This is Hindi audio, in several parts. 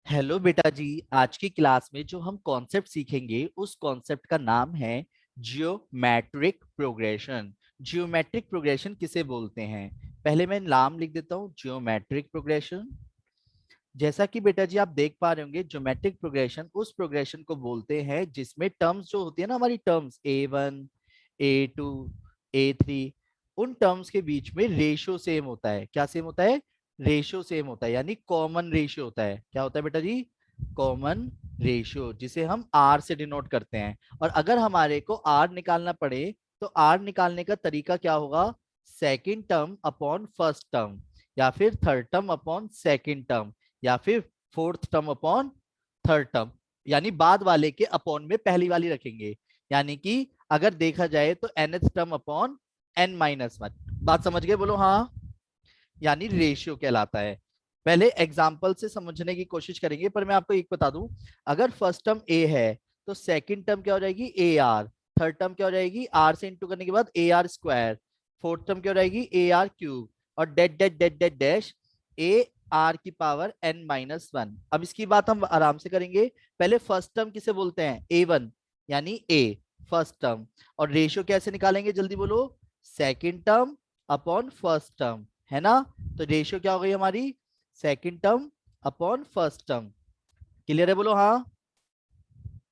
हेलो बेटा जी। आज की क्लास में जो हम कॉन्सेप्ट सीखेंगे उस कॉन्सेप्ट का नाम है जियोमेट्रिक प्रोग्रेशन। जियोमेट्रिक प्रोग्रेशन किसे बोलते हैं? पहले मैं नाम लिख देता हूँ, जियोमेट्रिक प्रोग्रेशन। जैसा कि बेटा जी आप देख पा रहे होंगे, ज्योमेट्रिक प्रोग्रेशन उस प्रोग्रेशन को बोलते हैं जिसमें टर्म्स जो होती है ना, हमारी टर्म्स A1 A2 A3, उन टर्म्स के बीच में रेशियो सेम होता है। क्या सेम होता है? रेशियो सेम होता है, यानी कॉमन रेशियो होता है। क्या होता है बेटा जी? कॉमन रेशियो, जिसे हम R से डिनोट करते हैं। और अगर हमारे को R निकालना पड़े तो R निकालने का तरीका क्या होगा? Second term upon first term, या फिर third term upon second term, या फिर fourth term upon third term. यानी बाद वाले के अपॉन में पहली वाली रखेंगे। यानी कि अगर देखा जाए तो nth टर्म अपॉन n-1। बात समझ गए? बोलो हाँ। यानी रेशियो कहलाता है। पहले एग्जाम्पल से समझने की कोशिश करेंगे, पर मैं आपको एक बता दूं। अगर फर्स्ट टर्म a है तो सेकंड टर्म क्या हो जाएगी? A are. थर्ड टर्म क्या हो जाएगी? आर से इंटू करने के बाद A are square. Fourth term क्या हो जाएगी? A R cube. और dot dot dot date dash A are की पावर n-1। अब इसकी बात हम आराम से करेंगे। पहले फर्स्ट टर्म किसे बोलते हैं? A1, यानी a फर्स्ट टर्म। और रेशियो कैसे निकालेंगे? जल्दी बोलो। Second term upon first term, है ना? तो रेशियो क्या हो गई हमारी? Second term upon first term. Clear है? बोलो हाँ।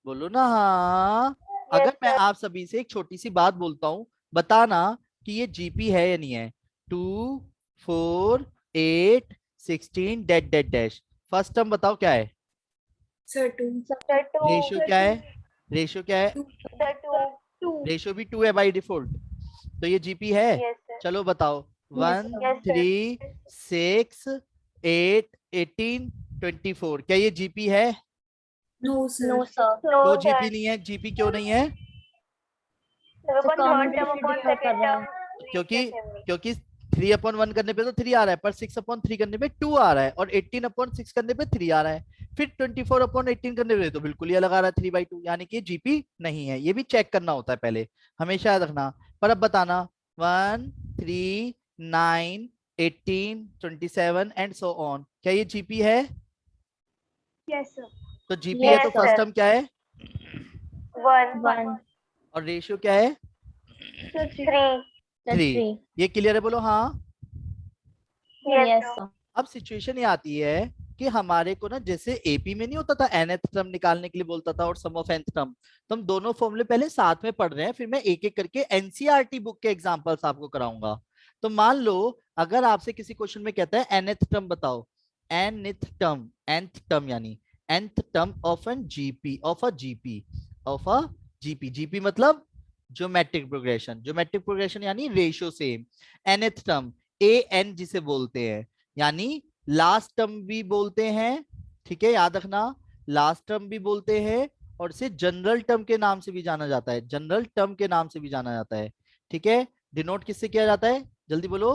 बोलो ना हाँ। यस अगर मैं सर। आप सभी से एक छोटी सी बात बोलता हूं, बताना कि ये जीपी है या नहीं है। 2 4 8 16 dot date dash. First term बताओ क्या है? Sir two. Sir two. Ratio क्या है? रेशियो क्या है? टू। Sir two. रेशियो भी 2 है बाई डिफॉल्ट। तो ये जीपी है। Yes sir. चलो बताओ। Yes 1 sir. Yes sir. 3 6 8 18 24, क्या ये जीपी है? No no sir. Sir. No तो जीपी सर। नहीं है। जीपी क्यों नहीं है? अपन थर्ड टर्म अपन सेकंड टर्म क्योंकि रेशियो सेम नहीं। क्योंकि 3/1 करने पे तो 3 आ रहा है, पर 6/3 करने पे 2 आ रहा है, और 18/6 करने पे 3 आ रहा है। फिर 24/18 करने पे तो बिल्कुल ही अलग आ रहा है, 3/2। यानी कि जीपी नहीं है। ये भी चेक करना होता है पहले, हमेशा याद रखना। पर अब बताना। 1 3 9 18 27 एंड सो ऑन, क्या ये जीपी है? Yes sir. तो जीपी है तो यस फर्स्ट सर। टर्म क्या है? वन। और रेशियो क्या है? थ्री। 3। ये क्लियर है? बोलो हाँ। Yes sir. अब सिचुएशन ये आती है कि हमारे को ना, जैसे एपी में नहीं होता था nth टर्म निकालने के लिए बोलता था और सम ऑफ nth टर्म, तो हम दोनों फॉर्मूले पहले साथ में पढ़ रहे हैं, फिर मैं एक एक करके एनसीईआरटी बुक के एग्जांपल्स आपको कराऊंगा। तो मान लो अगर आपसे किसी क्वेश्चन में कहता है nth टर्म बताओ, nth टर्म यानी nth term of an GP, of a GP GP मतलब ज्योमेट्रिक प्रोग्रेशन। ज्योमेट्रिक प्रोग्रेशन यानी ratio same. nth term A N जिसे बोलते हैं, यानी लास्ट टर्म भी बोलते हैं। ठीक है, याद रखना। लास्ट टर्म भी बोलते हैं, और इसे जनरल टर्म के नाम से भी जाना जाता है। जनरल टर्म के नाम से भी जाना जाता है। ठीक है। डिनोट किससे किया जाता है? जल्दी बोलो।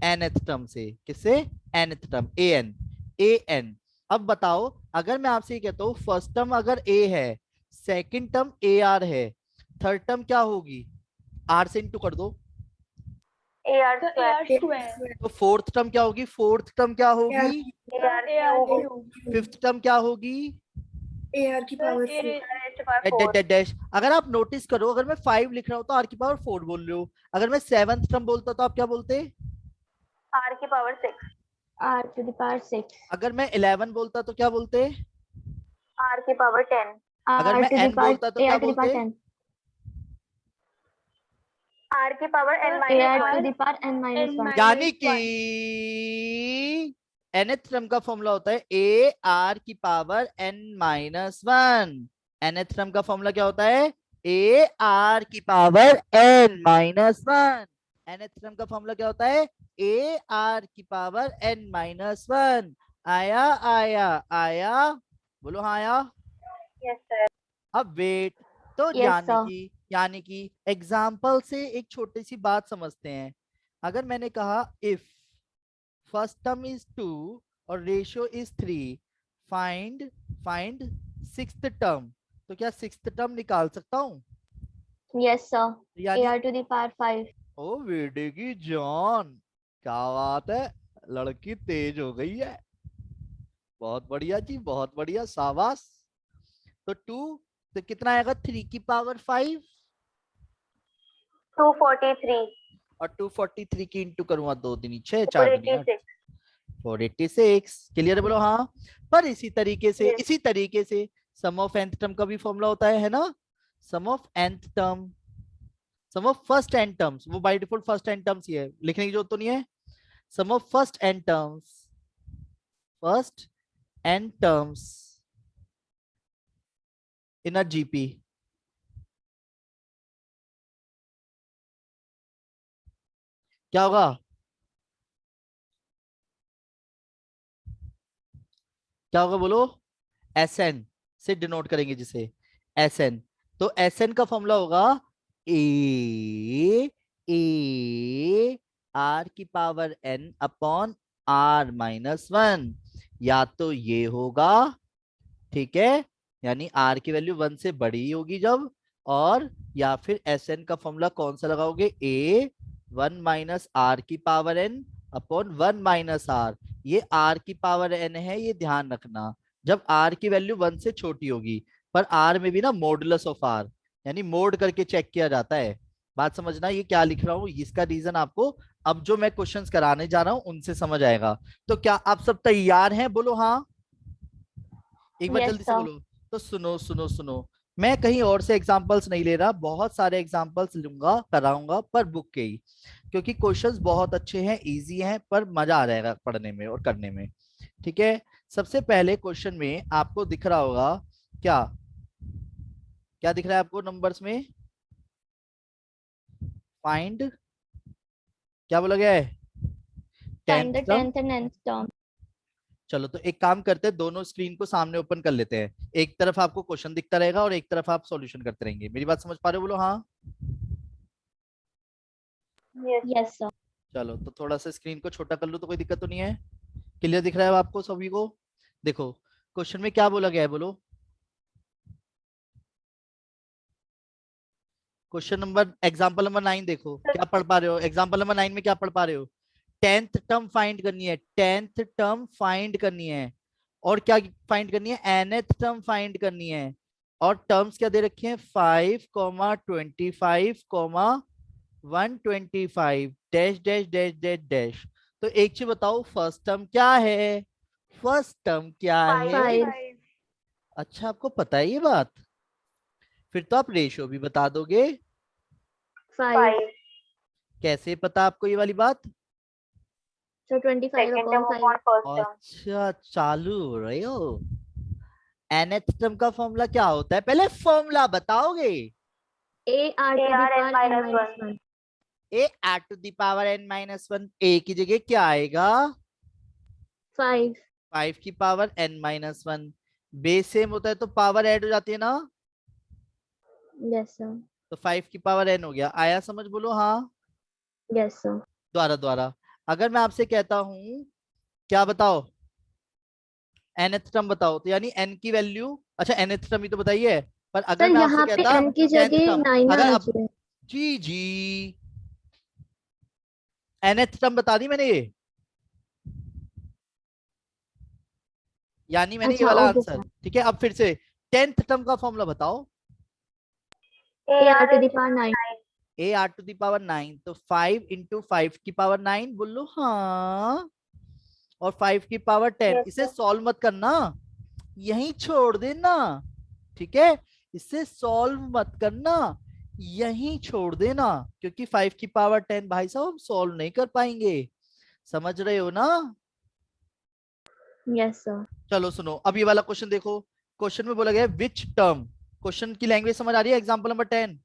nth टर्म से। किससे? nth term A N. A N. अब बताओ, अगर मैं आपसे ये कहता हूं फर्स्ट टर्म अगर ए है, सेकंड टर्म ए आर है, थर्ड टर्म क्या होगी? आर से इंटू कर दो। A are square. तो फोर्थ टर्म क्या होगी? फोर्थ टर्म क्या होगी? A R cube. Fifth term क्या होगी? ए आर की power A four. Rest power dash dash four. Dash dash. अगर आप नोटिस करो, अगर मैं 5 लिख रहा हूं तो आर की पावर 4 बोल रहे हो। अगर मैं सेवंथ टर्म बोलता तो आप क्या बोलते? आर की पावर सिक्स। R⁶. अगर मैं 11 बोलता तो क्या बोलते? आर की पावर 10। अगर मैं n बोलता तो क्या बोलते? AR⁴ आर की power n minus one. AR⁴ यानी कि nth टर्म का फॉर्मूला होता है ए आर की पावर n-1। nth टर्म का फॉर्मूला क्या होता है? ए आर की पावर n-1। nth टर्म का फॉर्मूला क्या होता है? ए आर की पावर n-1। आया आया आया? बोलो हाँ आया। Yes sir. अब वेट। तो Yes, sir. यानी कि एग्जाम्पल से एक छोटी सी बात समझते हैं। अगर मैंने कहा इफ फर्स्ट टर्म इज 2 और ratio is 3, find find sixth term, तो क्या सिक्स्थ टर्म निकाल सकता हूं? Yes, sir. यानी AR⁵. ओ बेटे की जान, क्या बात है, लड़की तेज हो गई है। बहुत बढ़िया जी, बहुत बढ़िया, शाबाश। तो 2, तो कितना आएगा 3 की पावर 5 243 और 243 की इंटू करूंगा 2 दूनी 6 4 दूनी 8 486 486। क्लियर बोलो हाँ। पर इसी तरीके Yes. से सम ऑफ nth टर्म का भी फॉर्मूला होता है ना। Sum of nth term, sum of first n terms, वो by default first n terms ही है, लिखने की जरूरत तो नहीं है। Sum of first n terms, first n terms in a GP, क्या होगा? क्या होगा बोलो? Sn से डिनोट करेंगे जिसे, Sn। तो Sn का फॉर्मूला होगा ए आर की power n upon r minus 1, या तो ये होगा, ठीक है, यानी r की वैल्यू 1 से बड़ी होगी जब, और या फिर Sn का फॉर्मूला कौन सा लगाओगे, a 1 माइनस आर की power n upon 1 minus R. ये r की पावर n है, ये ध्यान रखना, जब r की वैल्यू 1 से छोटी होगी। पर r में भी ना मॉडुलस ऑफ r, यानी मोड करके चेक किया जाता है। बात समझना, ये क्या लिख रहा हूँ इसका रीजन आपको अब जो मैं क्वेश्चंस कराने जा रहा हूँ उनसे समझ आएगा। तो क्या आप सब तैयार हैं? बोलो हाँ, एक बार Yes, जल्दी से sir. बोलो। तो सुनो सुनो सुनो, मैं कहीं और से एग्जांपल्स नहीं ले रहा, बहुत सारे एग्जांपल्स लूंगा कराऊंगा पर बुक के ही, क्योंकि क्वेश्चंस बहुत अच्छे हैं, इजी हैं, पर मजा आ जाएगा पढ़ने में और करने में। ठीक है, सबसे पहले क्वेश्चन में आपको दिख रहा होगा, क्या क्या दिख रहा है आपको नंबर्स में? फाइंड, क्या बोला गया है? Find tenth the term. 10th and nth term. चलो तो एक काम करते हैं, दोनों स्क्रीन को सामने ओपन कर लेते हैं, एक तरफ आपको क्वेश्चन दिखता रहेगा और एक तरफ आप सॉल्यूशन करते रहेंगे। मेरी बात समझ पा रहे हो? बोलो हाँ। Yes. Yes, sir. चलो तो थोड़ा सा स्क्रीन को छोटा कर लूं तो कोई दिक्कत तो नहीं है? क्लियर दिख रहा है आपको सभी को? देखो क्वेश्चन में क्या बोला गया है, बोलो। क्वेश्चन नंबर, एग्जांपल नंबर 9 देखो, क्या पढ़ पा रहे हो? एग्जांपल नंबर 9 में क्या पढ़ पा रहे हो? टेंथ टर्म फाइंड करनी है, टेंथ टर्म फाइंड करनी है, और क्या फाइंड करनी है? nth टर्म फाइंड करनी है। और टर्म्स क्या दे रखी हैं? 5,25,125 dash dash dash dash dash. तो एक चीज बताओ, फर्स्ट टर्म क्या है? फर्स्ट टर्म क्या है? 5. अच्छा आपको पता है ये बात, फिर तो आप रेशियो भी बता दोगे। 5. 5. कैसे पता आपको ये वाली बात? So 25 Second term upon 5. upon first term. अच्छा चालू हो रहे हो। nth टर्म का फॉर्मूला क्या होता है, पहले फॉर्मूला बताओगे? A r to the AR power n n minus minus 1. 1. a r to the power n minus 1, a की जगह क्या आएगा? 5. 5 की power n minus 1। Base same होता है तो पावर ऐड हो जाती है ना, Yes, sir. तो 5 की पावर n हो गया। आया समझ? बोलो हाँ। Yes, sir. द्वारा द्वारा अगर मैं आपसे कहता हूं, क्या बताओ, nth टर्म बताओ, तो यानी n की वैल्यू, अच्छा nth टर्म ही तो बताइए, पर अगर सर मैं आपसे यहाँ पे कहता n की 10th जगह टर्म, 9 अगर आना अब, चाहिए. जी जी, nth टर्म बता दी मैंने ये, यानी मैंने ये अच्छा, वाला ओके आंसर। सर. ठीक है, अब फिर से 10th टर्म का फॉर्मूला बताओ। A r to the power 9. A R to the power 9, तो 5 इंटू 5 की पावर 9, बोलो हाँ। और 5 की पावर 10, Yes, इसे sir. सॉल्व मत करना, यहीं छोड़ देना। ठीक है, इसे सॉल्व मत करना, यहीं छोड़ देना, क्योंकि 5 की पावर 10 भाई साहब हम सॉल्व नहीं कर पाएंगे। समझ रहे हो ना? Yes, sir. चलो सुनो, अब ये वाला क्वेश्चन देखो। क्वेश्चन में बोला गया है विच टर्म, क्वेश्चन की लैंग्वेज समझ आ रही है? Example number 10,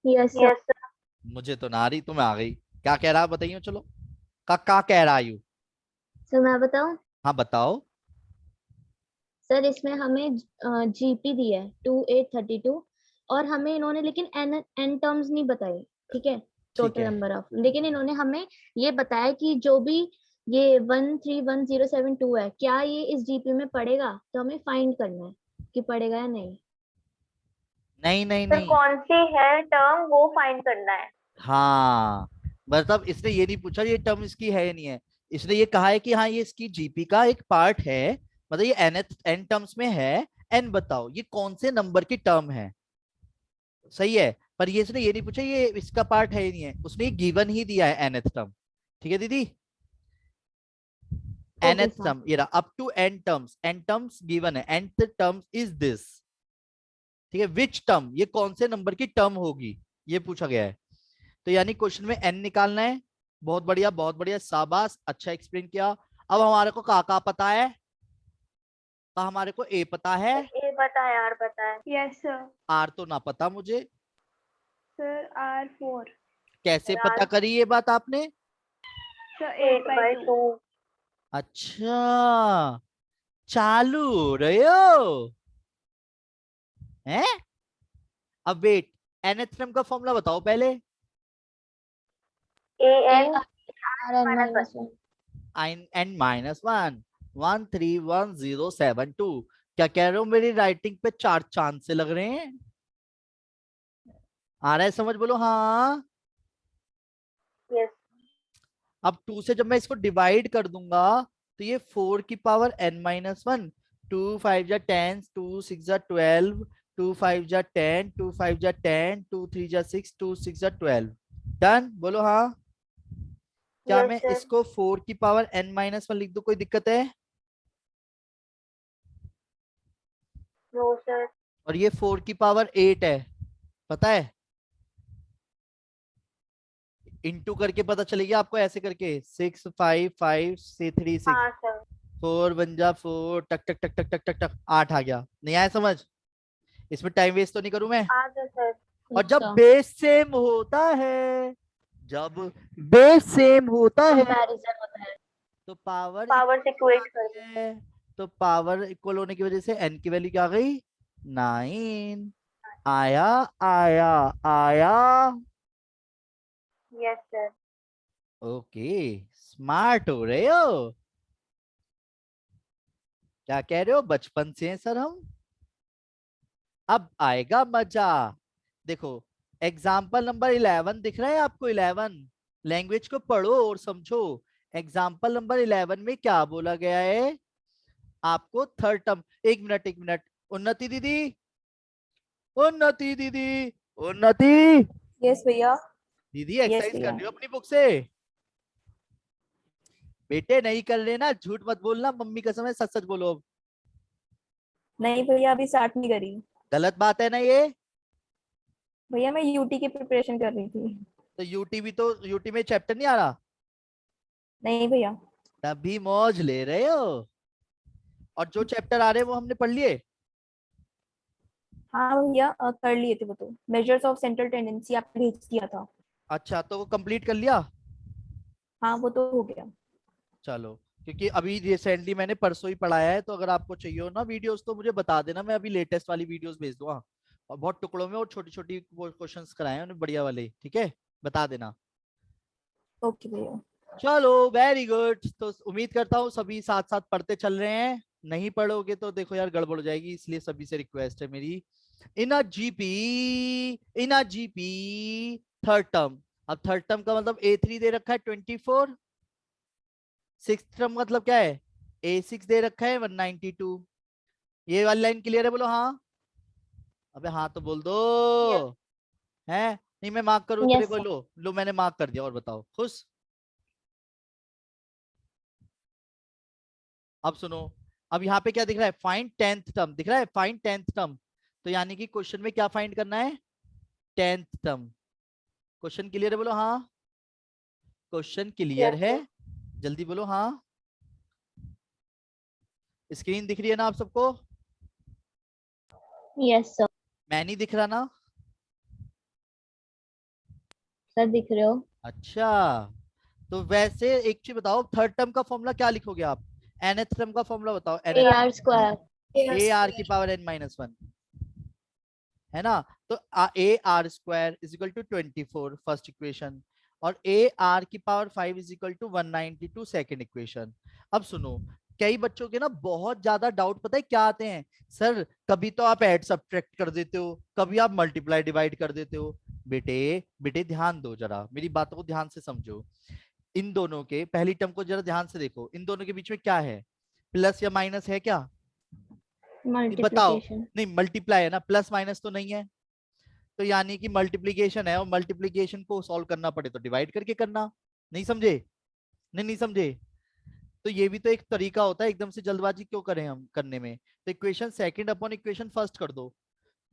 Yes, sir. Yes, sir. मुझे तो ना आ रही, तुम्हें आ गई। क्या कह रहा है बताइए, चलो। का कह रहा है यू? सर मैं बताऊं? हाँ बताओ। सर इसमें हमें जीपी दी है 2832 और हमें इन्होंने लेकिन n टर्म्स नहीं बताई. ठीक है, ठीक टोटल है, नंबर ऑफ, लेकिन इन्होंने हमें ये बताया कि जो भी ये 131072 है, क्या ये इस जीपी में पड़ेगा, तो हमें फाइंड करना है कि पड़ेगा या नहीं. नहीं नहीं सर नहीं, कौन सी है टर्म वो फाइंड करना है. हाँ, मतलब इसने ये नहीं पूछा ये टर्म इसकी है या नहीं है, इसने ये कहा है कि हाँ ये इसकी जीपी का एक पार्ट है, मतलब ये एन टर्म्स में है। एन बताओ ये कौन से नंबर की टर्म है, सही है। पर ये इसने ये नहीं पूछा ये इसका पार्ट है ही नहीं है, उसने ये गिवन ही दिया है nth टर्म। ठीक है दीदी, ओके nth सर। टर्म ये रहा, up to n terms given है, nth टर्म इज दिस। ठीक है, विच टर्म, ये कौन से नंबर की टर्म होगी, ये पूछा गया है। तो यानी क्वेश्चन में n निकालना है। बहुत बढ़िया बहुत बढ़िया, शाबाश, अच्छा एक्सप्लेन किया। अब हमारे को का पता है, तो हमारे को ए पता है, ए पता है, आर पता है। Yes sir. आर तो ना पता मुझे। Sir R4। कैसे यार। पता करी ये बात आपने? सर 8/2। अच्छा, चालू हो रहे हो हैं? अब वेट, nth टर्म का फॉर्मूला बताओ पहले। AN n-1 131072। क्या कह रहे हो, मेरी राइटिंग पे 4 चांद से लग रहे हैं? आ रहा है समझ, बोलो हाँ। यस। अब 2 से जब मैं इसको डिवाइड कर दूंगा तो ये 4 की पावर n-1, 2 5 जा 10, 2 6 जा 12, 2 5 जा 10, 2 5 जा 10, 2 3 जा 6, 2 6 जा 12। डन, बोलो हाँ। क्या यस मैं सर। इसको 4 की पावर n-1 लिख दूं, कोई दिक्कत है? No sir. और ये 4 की पावर 8 है, पता है? इंटू करके पता चलेगी आपको, ऐसे करके 6 5 5 से 3 6, हाँ सर। 4 1 जा 4, टक टक टक टक टक टक टक 8 आ गया। नहीं आया समझ? इसमें टाइम वेस्ट तो नहीं करूं मैं? आ गया सर। और जब अच्छा, बेस सेम होता है, जब बेस सेम होता है कंपैरिजन होता है। तो पावर पावर से इक्वेट कर दो। है। तो पावर इक्वल होने की वजह से n की वैल्यू क्या आ गई? 9। आया आया आया। Yes sir. ओके, स्मार्ट हो रहे हो। क्या कह रहे हो, बचपन से हैं सर हम, अब आएगा मजा। देखो, एग्जाम्पल नंबर 11 दिख रहा है आपको? 11 लैंग्वेज को पढ़ो और समझो। एग्जाम्पल नंबर 11 में क्या बोला गया है आपको? थर्ड टर्म, एक मिनट एक मिनट, उन्नति दीदी, उन्नति दीदी, उन्नति यस भैया। दीदी, यस एक्सरसाइज कर भैया। रही हो अपनी बुक से? बेटे नहीं कर लेना, झूठ मत बोलना, मम्मी कसम है, सच सच बोलो। नहीं भैया, अभी स्टार्ट नहीं करी। गलत बात है ना ये? भैया मैं यूटी की प्रिपरेशन कर रही थी। तो यूटी भी, तो यूटी में चैप्टर नहीं आ रहा? नहीं भैया। तभी मौज ले रहे हो। और जो चैप्टर आ रहे हैं वो हमने पढ़ लिए। हाँ भैया, कर लिए थे वो तो। मेजर्स ऑफ सेंट्रल टेंडेंसी आपने भेज दिया था। अच्छा, तो वो कंप्लीट कर लिया? हाँ वो तो हो गया। चलो, क्योंकि अभी रिसेंटली मैंने परसों ही पढ़ाया है, तो अगर आपको चाहिए हो ना वीडियोस तो मुझे बता देना, मैं अभी लेटेस्ट वाली वीडियोस भेज दूंगा। और बहुत टुकड़ों में और छोटी छोटी क्वेश्चंस कराए हैं उन्हें, बढ़िया वाले, ठीक है, बता देना। ओके भैया। चलो वेरी गुड, तो उम्मीद करता हूँ सभी साथ साथ पढ़ते चल रहे हैं। नहीं पढ़ोगे तो देखो यार गड़बड़ हो जाएगी, इसलिए सभी से रिक्वेस्ट है मेरी। In a GP, in a GP third term. अब थर्ड टर्म का मतलब A3 दे रखा है 24, सिक्स टर्म मतलब क्या है? A6 दे रखा है 192। ये वाली लाइन क्लियर है, बोलो हाँ। अबे हाँ तो बोल दो। यस। है नहीं, मैं मार्क करूँ तो यस देखो, सर। लो लो मैंने मार्क कर दिया, और बताओ खुश? अब सुनो, अब यहाँ पे क्या दिख रहा है? फाइंड टेंथ टर्म दिख रहा है, फाइंड टेंथ टर्म। तो यानी कि क्वेश्चन में क्या फाइंड करना है? Tenth term. क्वेश्चन क्लियर है, बोलो हाँ। क्वेश्चन क्लियर यस है, सर। जल्दी बोलो हाँ। स्क्रीन दिख रही है ना आप सबको? Yes sir. मैं नहीं दिख रहा ना? सर दिख रहे हो। अच्छा, तो वैसे एक चीज बताओ, थर्ड टर्म का फॉर्मूला क्या लिखोगे आप? nth टर्म का फॉर्मूला बताओ। A nth, r square. A are की पावर n-1, है ना? तो a are square is equal to 24 first equation, और ए आर की power 5 is equal to 192 second equation. अब सुनो, कई बच्चों के ना बहुत ज्यादा डाउट पता है क्या आते हैं? सर कभी तो आप ऐड सब्ट्रैक्ट कर देते हो, कभी आप मल्टीप्लाई डिवाइड कर देते हो। बेटे बेटे ध्यान दो, जरा मेरी बातों को ध्यान से समझो। इन दोनों के पहली टर्म को जरा ध्यान से देखो, इन दोनों के बीच में क्या है, प्लस या माइनस है क्या? बताओ, मल्टीप्लिकेशन। नहीं मल्टीप्लाई है ना, प्लस माइनस तो नहीं है, तो यानी कि मल्टीप्लिकेशन है, और मल्टीप्लिकेशन को सॉल्व करना पड़े तो डिवाइड करके करना। नहीं समझे? नहीं समझे? तो ये भी तो एक तरीका होता है, एकदम से जल्दबाजी क्यों करें हम करने में। तो equation second upon equation first कर दो,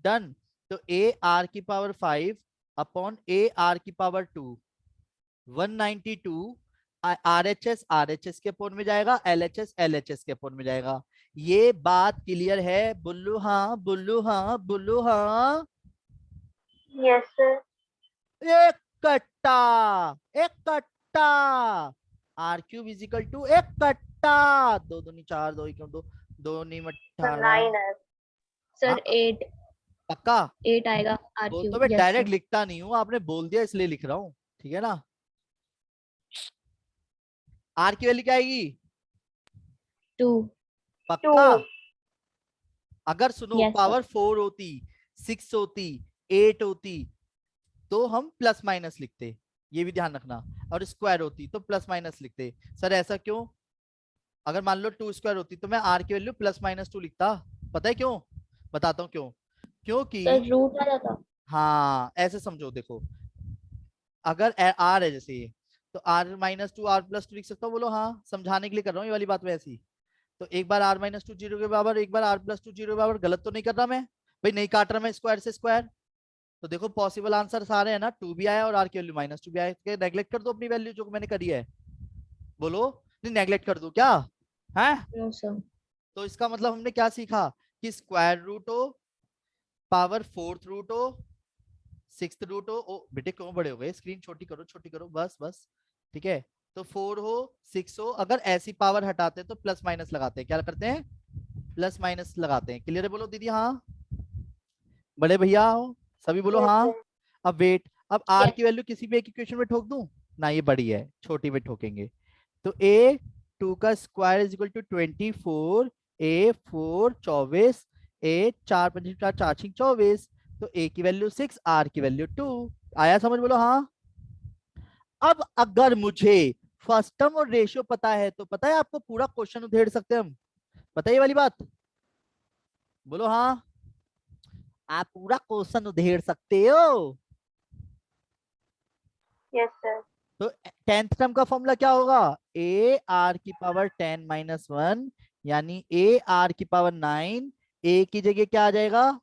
डन। तो ए आर की पावर 5 अपॉन ए आर की पावर 2, 192 आरएचएस आरएचएस के अपॉन में जाएगा, एलएचएस एलएचएस के अपॉन में जाएगा। ये बात क्लियर है बुल्लू? हाँ बुल्लू, हाँ बुल्लू, हाँ। Yes sir. एक कट्टा, एक कट्टा, आर क्यूब इजिकल टू एक कट्टा, दो दूनी 4, दो क्यों दो, दो नी 18। 9 है। सर 8 पक्का? 8 आएगा आर वो तो क्यूब। मैं यस डायरेक्ट सर। लिखता नहीं हूँ, आपने बोल दिया इसलिए लिख रहा हूँ, ठीक है ना। आर की वैल्यू क्या आएगी? 2। पक्का? 2। अगर सुनो Yes, पावर 4 होती, 6 होती, 8 होती, तो हम प्लस माइनस लिखते, ये भी ध्यान रखना, और स्क्वायर होती तो प्लस माइनस लिखते। सर ऐसा क्यों? अगर मान लो 2 स्क्वायर होती तो मैं आर की वैल्यू प्लस माइनस 2 लिखता। पता है क्यों? बताता हूँ क्यों। क्योंकि सर रूट आ जाता। हाँ ऐसे समझो, देखो अगर आर है जैसे ये, तो आर माइनस 2 आर प्लस 2 लिख सकता हूँ, बोलो हाँ, समझाने के लिए कर रहा हूँ ये वाली बात वैसी। तो एक बार आर माइनस 2 0 के बराबर, एक बार आर प्लस 2 0 के बराबर, गलत तो नहीं कर रहा मैं भाई? नहीं काट रहा मैं स्क्वायर से स्क्वायर। तो देखो पॉसिबल आंसर सारे है ना, 2 भी आया और आर की वैल्यू माइनस 2 भी आया। नेग्लेक्ट कर दो अपनी वैल्यू जो मैंने करी है, बोलो। नहीं नेग्लेक्ट कर दो क्या है? No sir. तो इसका मतलब हमने क्या सीखा कि स्क्वायर रूट हो, पावर फोर्थ रूट हो, सिक्स्थ रूट हो। ओ बेटे क्यों बड़े हो गए, स्क्रीन छोटी करो, छोटी करो, बस बस, ठीक है। तो 4 हो, 6 हो, अगर ऐसी पावर हटाते हैं तो प्लस माइनस लगाते हैं, क्या करते हैं? प्लस माइनस लगाते हैं। क्लियर है? बोलो दीदी हाँ, बड़े भैया हो सभी बोलो यस हाँ। सर। अब वेट, अब आर Yes. की वैल्यू किसी भी एक इक्वेशन में ठोक दूं ना, ये बड़ी है, छोटी में ठोकेंगे। तो ए 2 का square is equal to 24, a 4 24, a 4 5 4 4 6 24। तो ए की वैल्यू 6, आर की वैल्यू 2। आया समझ? बोलो हाँ। अब अगर मुझे फर्स्ट टर्म और रेशियो पता है तो पता है आपको पूरा क्वेश्चन उधेड़ सकते हैं हम। पता है ये वाली बात? बोलो हाँ, आप पूरा क्वेश्चन उधेड़ सकते हो। Yes sir. तो 10th टर्म का फॉर्मूला क्या होगा? ए आर की पावर 10 माइनस 1, यानी ए आर की पावर 9। ए की जगह क्या आ जाएगा?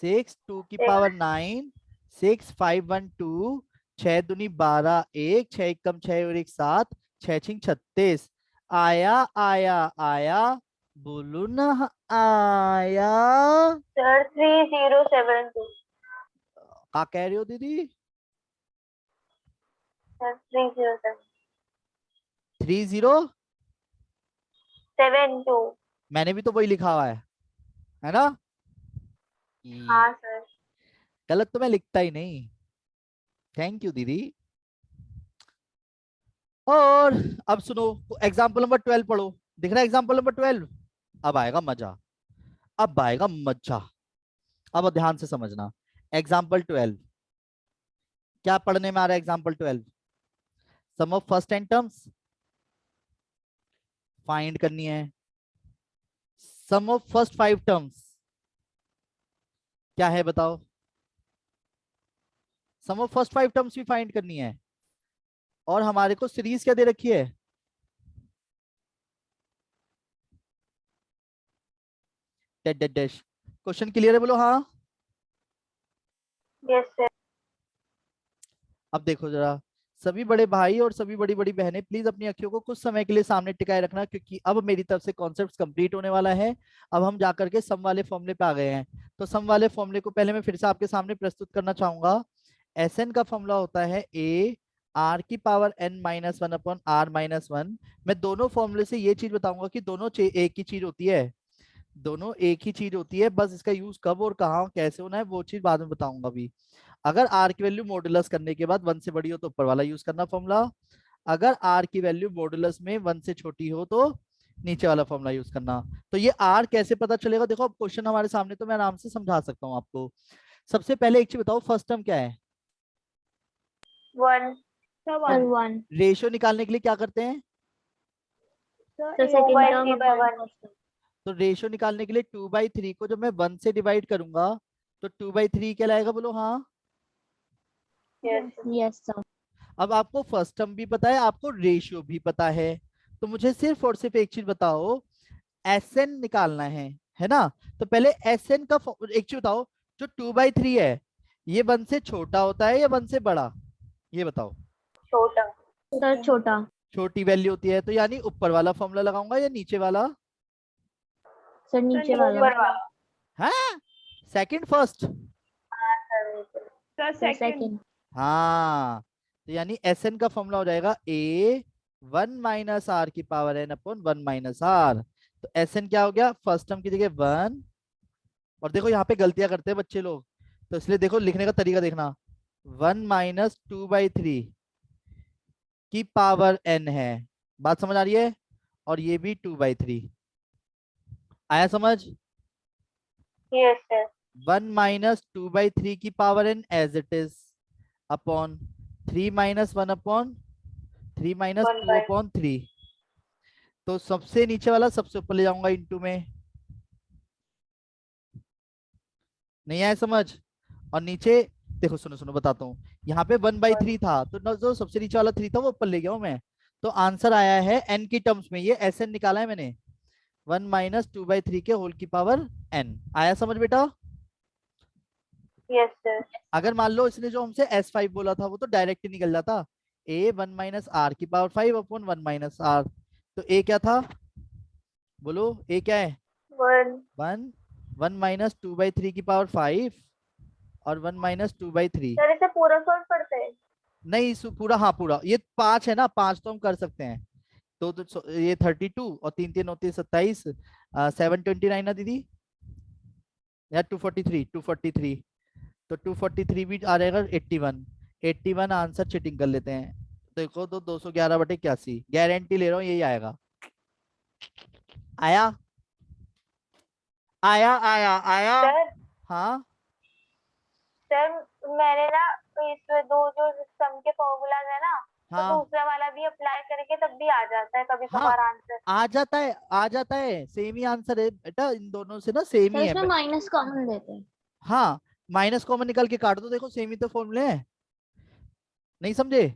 6, 2 की पावर 9, 6 5 1 2, 6 दूनी 12, 1 6 1 कम 6 और 1 7, 6 6 36। आया आया आया, बोलो ना आया। सर 3072। क्या कह रहे हो दीदी? सर 307 30 72। मैंने भी तो वही लिखा हुआ है ना? हाँ सर। गलत तो मैं लिखता ही नहीं। थैंक यू दीदी। और अब सुनो, एग्जाम्पल नंबर 12 पढ़ो। दिख रहा है एग्जाम्पल नंबर 12? अब आएगा मजा, अब आएगा मजा। अब ध्यान से समझना। एग्जाम्पल 12 क्या पढ़ने में आ रहा है? Example 12 sum of first and terms find करनी है। सम ऑफ फर्स्ट 5 टर्म्स क्या है बताओ? सम ऑफ फर्स्ट 5 टर्म्स भी फाइंड करनी है। और हमारे को सीरीज क्या दे रखी है? Date date dash. Question clear है? बोलो हाँ। Yes sir. अब देखो जरा, सभी बड़े भाई और सभी बड़ी बड़ी बहनें प्लीज अपनी अखियों को कुछ समय के लिए सामने टिकाए रखना, क्योंकि अब मेरी तरफ से कॉन्सेप्ट कंप्लीट होने वाला है। अब हम जाकर के सम वाले फॉर्मूले पे आ गए हैं। तो सम वाले फॉर्मूले को पहले मैं फिर से आपके सामने प्रस्तुत करना चाहूंगा। एसएन का फॉर्मूला होता है ए आर की power n minus 1 upon r minus 1। मैं दोनों फॉर्मूले से ये चीज बताऊंगा कि दोनों एक ही चीज होती है, दोनों एक ही चीज होती है, बस इसका यूज कब और कहाँ कैसे होना है वो चीज बाद में बताऊंगा अभी। अगर आर की वैल्यू मॉडुलस करने के बाद 1 से बड़ी हो तो ऊपर वाला यूज करना फॉर्मूला, अगर आर की वैल्यू मॉडुलस में 1 से छोटी हो तो नीचे वाला फॉर्मूला यूज करना। तो ये आर कैसे पता चलेगा? देखो अब क्वेश्चन हमारे सामने, तो मैं आराम से समझा सकता हूँ आपको। सबसे पहले एक चीज बताओ, फर्स्ट टर्म क्या है? 1। सर 1 रेशियो निकालने के लिए क्या करते हैं? Sir second term upon first term. तो रेशियो निकालने के लिए 2/3 को जब मैं 1 से डिवाइड करूंगा तो 2/3 क्या लाएगा, बोलो हाँ। Yes sir. अब आपको फर्स्ट टर्म भी पता है, आपको रेशियो भी पता है, तो मुझे सिर्फ और सिर्फ एक चीज बताओ, एसएन निकालना है ना? तो पहले एसएन का एक चीज बताओ, जो 2/3 है ये 1 से छोटा होता है या 1 से बड़ा, ये बताओ। छोटा। सर छोटा। छोटी वैल्यू होती है, तो यानी ऊपर वाला फॉर्मूला लगाऊंगा या नीचे वाला? सर नीचे ऊपर वाला। वाला। हाँ, second first? Sir sir second. हाँ, तो यानी एसएन का फॉर्मूला हो जाएगा ए 1 - r⁻n/1 - r। तो एसएन क्या हो गया, फर्स्ट टर्म की जगह 1, और देखो यहाँ पे गलतियां करते हैं बच्चे लोग, तो इसलिए देखो लिखने का तरीका देखना, 1 - 2/3 की पावर n है, बात समझ आ रही है? और ये भी 2/3 आया समझ? Yes sir. 1 - 2/3 की power n as it is upon 3 - 1 upon 3 - 2 upon 3। तो सबसे नीचे वाला सबसे ऊपर ले जाऊंगा इंटू में, नहीं आया समझ? और नीचे देखो, सुनो सुनो बताता हूँ, यहाँ पे 1/3 था, तो जो सबसे नीचे वाला 3 था वो ऊपर ले गया हूँ मैं, तो आंसर आया है n की टर्म्स में, ये एस एन निकाला है मैंने, 1 - 2/3 के होल की पावर n। आया समझ बेटा? Yes sir. अगर मान लो इसने जो हमसे S5 बोला था वो तो डायरेक्ट ही निकल जाता, a 1 - r की पावर 5 अपॉन 1 - r। तो a क्या था, बोलो a क्या है? 1। 1 1 - 2/3 की पावर 5 और 1 - 2/3। सर इसे पूरा सॉल्व करते हैं। नहीं पूरा, हाँ पूरा, ये 5 है ना, 5 तो हम कर सकते हैं, तो ये 32 और 3 3 29 27, 729 ना दीदी, या 243 तो 243 भी आ जाएगा 81। 81 आंसर चीटिंग कर लेते हैं, देखो तो 211/81 गारंटी ले रहा हूँ यही आएगा। आया आया आया आया। सर हाँ सर मैंने ना इसमें दो जो सम के फॉर्मूलाज है ना, तो हाँ दूसरा वाला भी अप्लाई करके तब भी आ जाता है कभी हाँ, कभार आंसर। आ जाता है, सेम ही आंसर है बेटा, इन दोनों से ना सेम सर ही है। इसमें माइनस कॉमन देते हैं। हाँ, माइनस कॉमन निकाल के काट दो, देखो सेम ही तो फॉर्मूले हैं, नहीं समझे?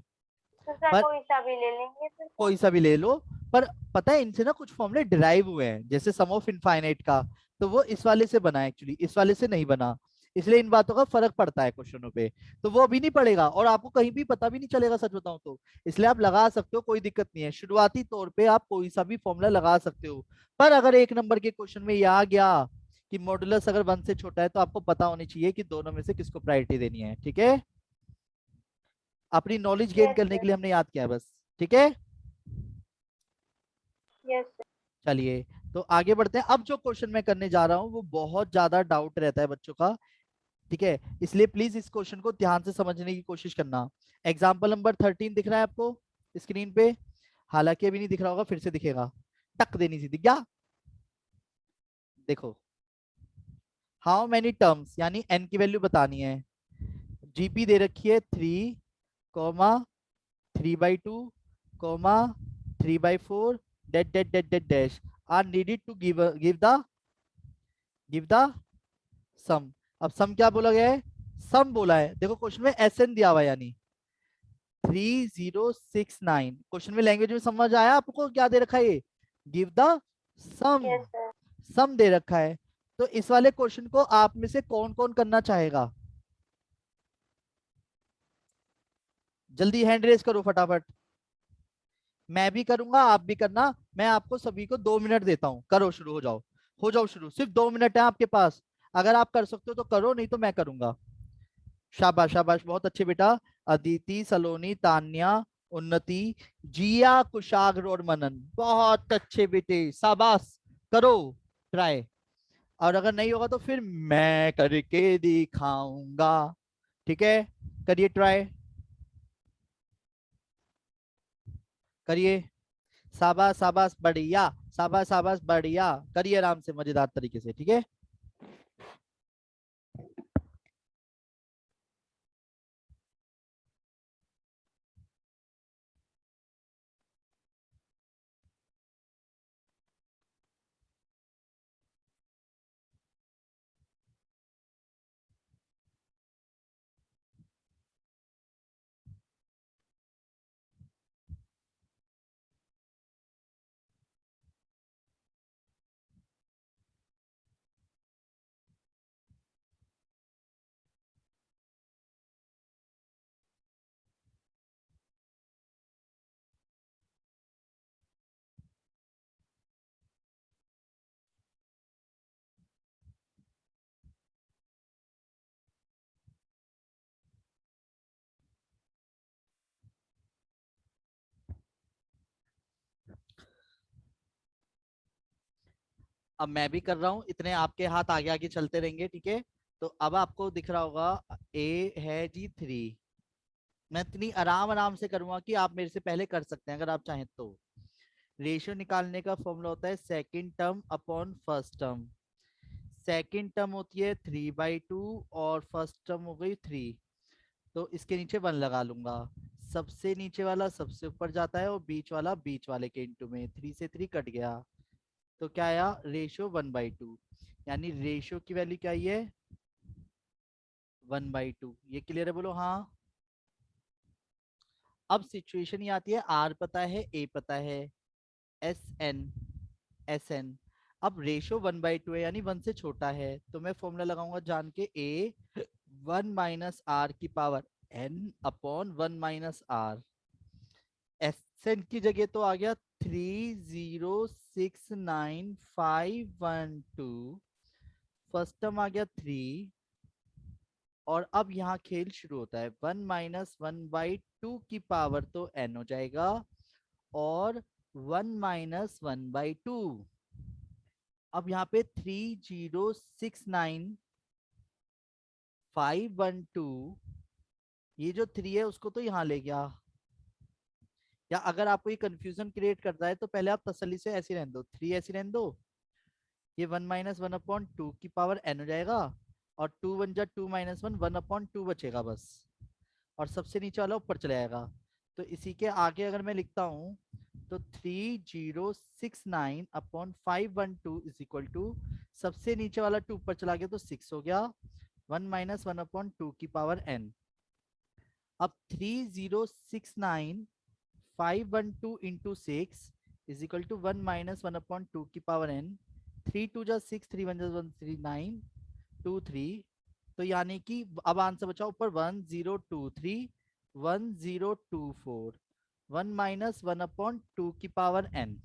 तो सर पर कोई सा भी ले लेंगे फिर तो। कोई सा भी ले लो, पर पता है इनसे ना कुछ फॉर्मूले डिराइव हुए हैं, जैसे सम ऑफ इनफाइनाइट का, तो वो इस वाले से बना है एक्चुअली, इस वाले से नहीं बना, इसलिए इन बातों का फर्क पड़ता है क्वेश्चनों पे, तो वो अभी नहीं पड़ेगा और आपको कहीं भी पता भी नहीं चलेगा सच बताऊं तो, इसलिए आप लगा सकते हो, कोई दिक्कत नहीं है, शुरुआती तौर पे आप कोई सा भी फॉर्मूला लगा सकते हो। पर अगर 1 नंबर के क्वेश्चन में ये आ गया कि मॉडुलस अगर 1 से छोटा है, तो आपको पता होनी चाहिए कि दोनों में से किसको प्रायोरिटी देनी है, ठीक है? अपनी नॉलेज गेन यस करने सर। के लिए हमने याद किया है बस, ठीक है? Yes sir. चलिए, तो आगे बढ़ते हैं। अब जो क्वेश्चन मैं करने जा रहा हूँ वो बहुत ज्यादा डाउट रहता है बच्चों का, ठीक है, इसलिए प्लीज इस क्वेश्चन को ध्यान से समझने की कोशिश करना। एग्जाम्पल नंबर 13 दिख रहा है आपको स्क्रीन पे? हालांकि अभी नहीं दिख रहा होगा, फिर से दिखेगा, टक देनी सी दिख गया, देखो, हाउ मेनी टर्म्स यानी n की वैल्यू बतानी है, जीपी दे रखी है 3, 3/2, 3/4, dot dot dot date dash are needed to give the sum. अब सम क्या बोला गया है, सम बोला है, देखो क्वेश्चन में एसएन दिया हुआ है, यानी 3069। क्वेश्चन में लैंग्वेज में समझ आया आपको, क्या दे रखा है ये, give the sum, yes sir. Sum दे रखा है। तो इस वाले क्वेश्चन को आप में से कौन कौन करना चाहेगा, जल्दी हैंड रेज करो फटाफट, मैं भी करूंगा आप भी करना, मैं आपको सभी को 2 मिनट देता हूं, करो शुरू, हो जाओ शुरू, सिर्फ 2 मिनट है आपके पास, अगर आप कर सकते हो तो करो, नहीं तो मैं करूंगा। शाबाश शाबाश, बहुत अच्छे बेटा, अदिति, सलोनी, तान्या, उन्नति, जिया, कुशाग्र और मनन, बहुत अच्छे बेटे, शाबाश, करो ट्राई, और अगर नहीं होगा तो फिर मैं करके दिखाऊंगा, ठीक है? करिए ट्राई, करिए, शाबाश शाबाश बढ़िया, शाबाश शाबाश बढ़िया, करिए आराम से मजेदार तरीके से, ठीक है? अब मैं भी कर रहा हूँ, इतने आपके हाथ आगे आगे चलते रहेंगे, ठीक है। तो अब आपको दिख रहा होगा ए है जी 3। मैं इतनी आराम आराम से करूंगा कि आप मेरे से पहले कर सकते हैं अगर आप चाहें तो। रेशियो निकालने का फॉर्मूला होता है second term upon first term. Second term होती है 3/2 और फर्स्ट टर्म हो गई 3। तो इसके नीचे 1 लगा लूंगा। सबसे नीचे वाला सबसे ऊपर जाता है और बीच वाला बीच वाले के इंटू में, 3 से 3 कट गया। तो क्या आया रेशियो 1/2, यानी रेशियो की वैल्यू क्या आई है 1/2। ये क्लियर है, बोलो हाँ। अब सिचुएशन ये आती है, आर पता है, ए पता है, एस एन। अब रेशियो 1/2 है, यानी 1 से छोटा है, तो मैं फॉर्मूला लगाऊंगा जान के ए 1 माइनस आर की power n upon 1 minus r. SN की जगह तो आ गया 3069512। फर्स्ट टर्म आ गया 3, और अब यहाँ खेल शुरू होता है। 1 माइनस 1/2 की पावर तो n हो जाएगा, और 1 माइनस 1/2। अब यहाँ पे 3069512, ये जो 3 है उसको तो यहाँ ले गया। या अगर आपको ये कंफ्यूजन क्रिएट करता है तो पहले आप तसल्ली से ऐसे रहने दो, 3 ऐसे रहने दो। ये 1 माइनस 1/2 की पावर n हो जाएगा, और 2 1 जा 2 माइनस 1 1/2 बचेगा बस, और सबसे नीचे वाला ऊपर चला जाएगा। तो इसी के आगे अगर मैं लिखता हूँ तो 3069512 इज इक्वल टू, सबसे नीचे वाला 2 ऊपर चला गया तो 6 हो गया, 1 माइनस 1/2 की पावर n। अब 3069512 into 6 is equal to 1 minus 1/2 की पावर n। 3 2 जा 6, 3 1 जा 1 3 9 2 3। तो यानी कि अब आंसर बचा ऊपर 1023 1024, 1 माइनस 1/2 की पावर n।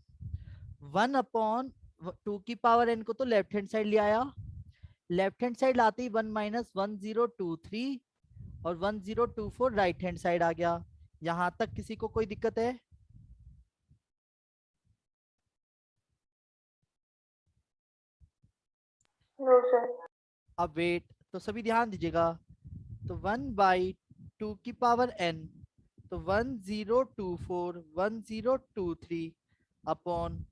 1/2 की पावर n को तो लेफ्ट हैंड साइड ले आया, लेफ्ट हैंड साइड लाते ही 1 माइनस 1023 और 1024 राइट हैंड साइड आ गया। यहां तक किसी को कोई दिक्कत है? No sir. अब वेट, तो सभी ध्यान दीजिएगा। तो 1/2 की पावर n, तो 1024 1023 अपॉन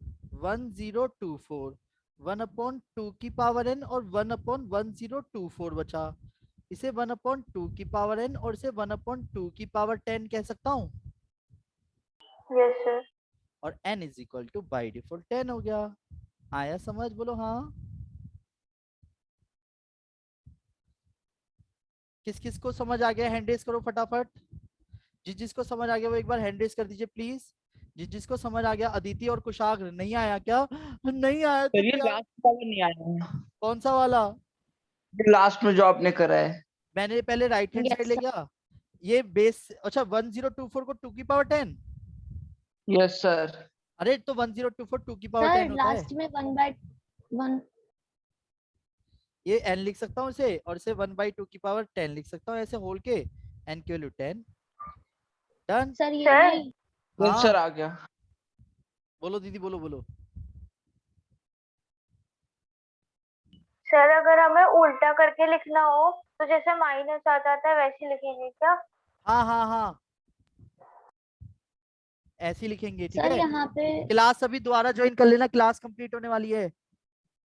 1024, 1/2 की पावर n और 1/1024 बचा। इसे 1/2 की पावर n और इसे 1/2 की पावर 10 कह सकता हूँ, यस सर। और n is equal two by default 10 हो गया। आया समझ, बोलो हाँ। किस किस को समझ आ गया हैंड रेस करो फटाफट। जिस जिसको समझ आ गया वो एक बार हैंड रेस कर दीजिए प्लीज। जिस जिसको समझ आ गया। अदिति और कुशाग्र नहीं आया क्या? नहीं आया तो सर ये क्या? लास्ट वाला नहीं आया है, कौन सा वाला? ये लास्ट में जो आपने करा है। मैंने पहले राइट हैंड Yes, साइड ले sir. गया, ये बेस। अच्छा 1024 को 2 की पावर 10। Yes sir. अरे तो 1024 2 की पावर सर 10 होता है। लास्ट में 1/1 ये n लिख सकता हूँ इसे, और इसे 1/2 की पावर 10 लिख सकता हूँ ऐसे होल के, n की वैल्यू 10। डन। सर ये सर। नहीं यस सर आ गया। बोलो दीदी, बोलो बोलो। सर अगर हमें उल्टा करके लिखना हो तो जैसे माइनस आ जाता है वैसे लिखेंगे क्या? हाँ हाँ हाँ, ऐसे ही लिखेंगे, ठीक सर है। यहाँ पे क्लास अभी दोबारा ज्वाइन कर लेना, क्लास कंप्लीट होने वाली है।